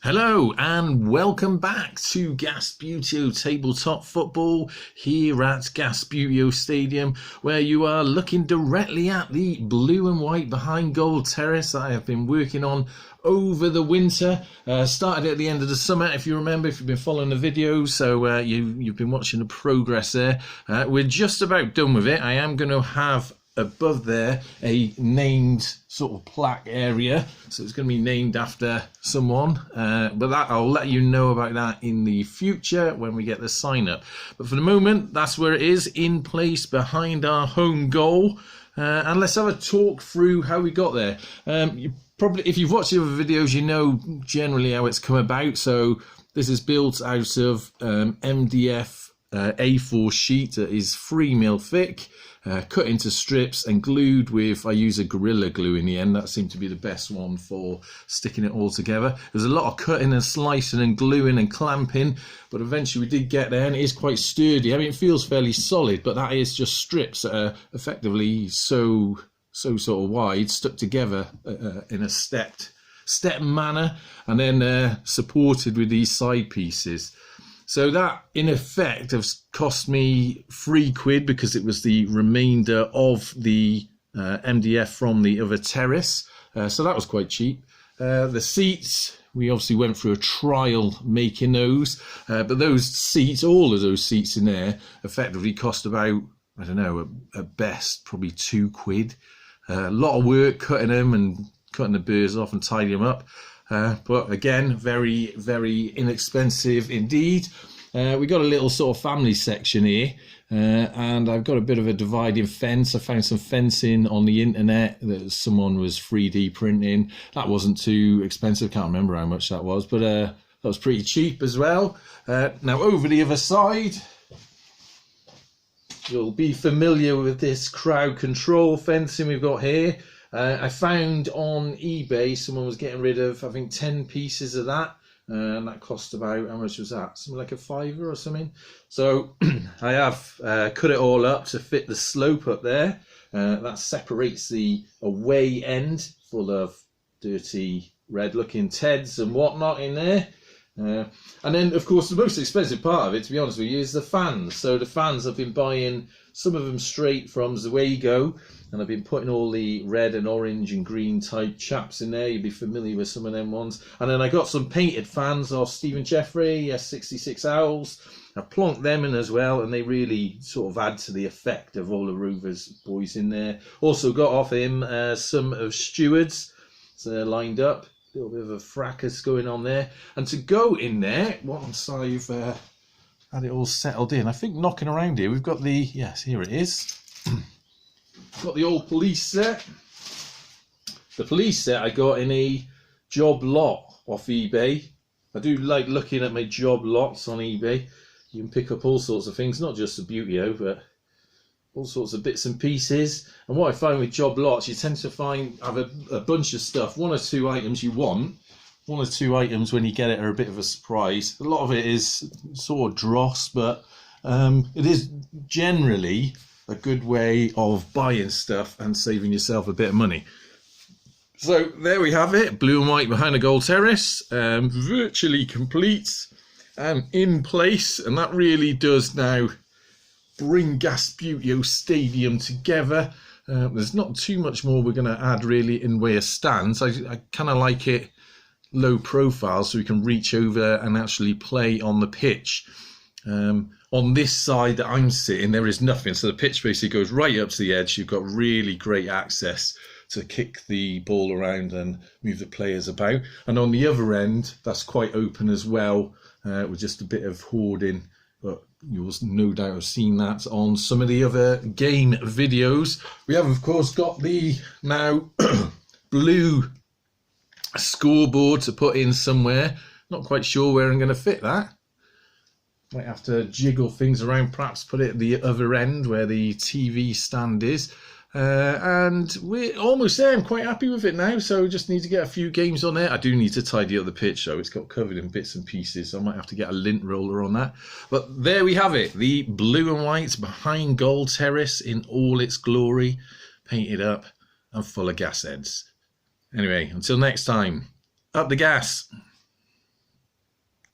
Hello and welcome back to Gasbutio Tabletop Football here at Gasbutio Stadium, where you are looking directly at the blue and white behind goal terrace that I have been working on over the winter. Started at the end of the summer, if you remember, if you've been following the videos, so you've been watching the progress there. We're just about done with it. I am going to have above there a named sort of plaque area, so it's going to be named after someone, but that I'll let you know about that in the future when we get the sign up. But for the moment, that's where it is, in place behind our home goal. And let's have a talk through how we got there. You probably, if you've watched the other videos, you know generally how it's come about. So this is built out of MDF A4 sheet that is 3mm thick, cut into strips and glued with, I use a Gorilla Glue in the end. That seemed to be the best one for sticking it all together. There's a lot of cutting and slicing and gluing and clamping, but eventually we did get there, and it is quite sturdy. I mean, it feels fairly solid, but that is just strips that are effectively so sort of wide, stuck together in a step manner, and then supported with these side pieces. So that, in effect, has cost me £3 because it was the remainder of the MDF from the other terrace. So that was quite cheap. The seats, we obviously went through a trial making those. But those seats, all of those seats in there, effectively cost about, I don't know, at best, probably £2. A lot of work cutting them and cutting the burrs off and tidying them up. But again, very, very inexpensive indeed. We got a little sort of family section here, and I've got a bit of a dividing fence. I found some fencing on the internet that someone was 3D printing. That wasn't too expensive, can't remember how much that was, but that was pretty cheap as well. Now over the other side, you'll be familiar with this crowd control fencing we've got here. I found on eBay someone was getting rid of, I think, 10 pieces of that, and that cost about, how much was that? Something like a £5 or something. So I have cut it all up to fit the slope up there. That separates the away end, full of dirty red looking Teds and whatnot in there. And then, of course, the most expensive part of it, to be honest with you, is the fans. So the fans, I've been buying some of them straight from Zwego, and I've been putting all the red and orange and green type chaps in there. You'll be familiar with some of them ones. And then I got some painted fans off Stephen Jeffrey, S66 Owls. I plonked them in as well, and they really sort of add to the effect of all the Rovers boys in there. Also got off him some of Stewart's, so they're lined up. A little bit of a fracas going on there. And to go in there, once I've had it all settled in, I think knocking around here, we've got the, yes, here it is. Got the old police set. The police set I got in a job lot off eBay. I do like looking at my job lots on eBay. You can pick up all sorts of things, not just the Butio, but all sorts of bits and pieces. And what I find with job lots, you tend to have a bunch of stuff. One or two items you want, one or two items when you get it are a bit of a surprise. A lot of it is sort of dross, but it is generally a good way of buying stuff and saving yourself a bit of money. So there we have it, blue and white behind the goal terrace, virtually complete and in place, and that really does now bring Gasbutio Stadium together. There's not too much more we're going to add really in way of stands. I kind of like it low profile so we can reach over and actually play on the pitch. On this side that I'm sitting, there is nothing, so the pitch basically goes right up to the edge. You've got really great access to kick the ball around and move the players about. And on the other end, that's quite open as well, with just a bit of hoarding. But you'll no doubt have seen that on some of the other game videos. We have, of course, got the now blue scoreboard to put in somewhere. Not quite sure where I'm going to fit that. Might have to jiggle things around, perhaps put it at the other end where the TV stand is. And we're almost there. I'm quite happy with it now, so just need to get a few games on there. I do need to tidy up the pitch though. It's got covered in bits and pieces, so I might have to get a lint roller on that. But there we have it, the blue and white behind goal terrace in all its glory, painted up and full of gas heads. Anyway, until next time, up the gas.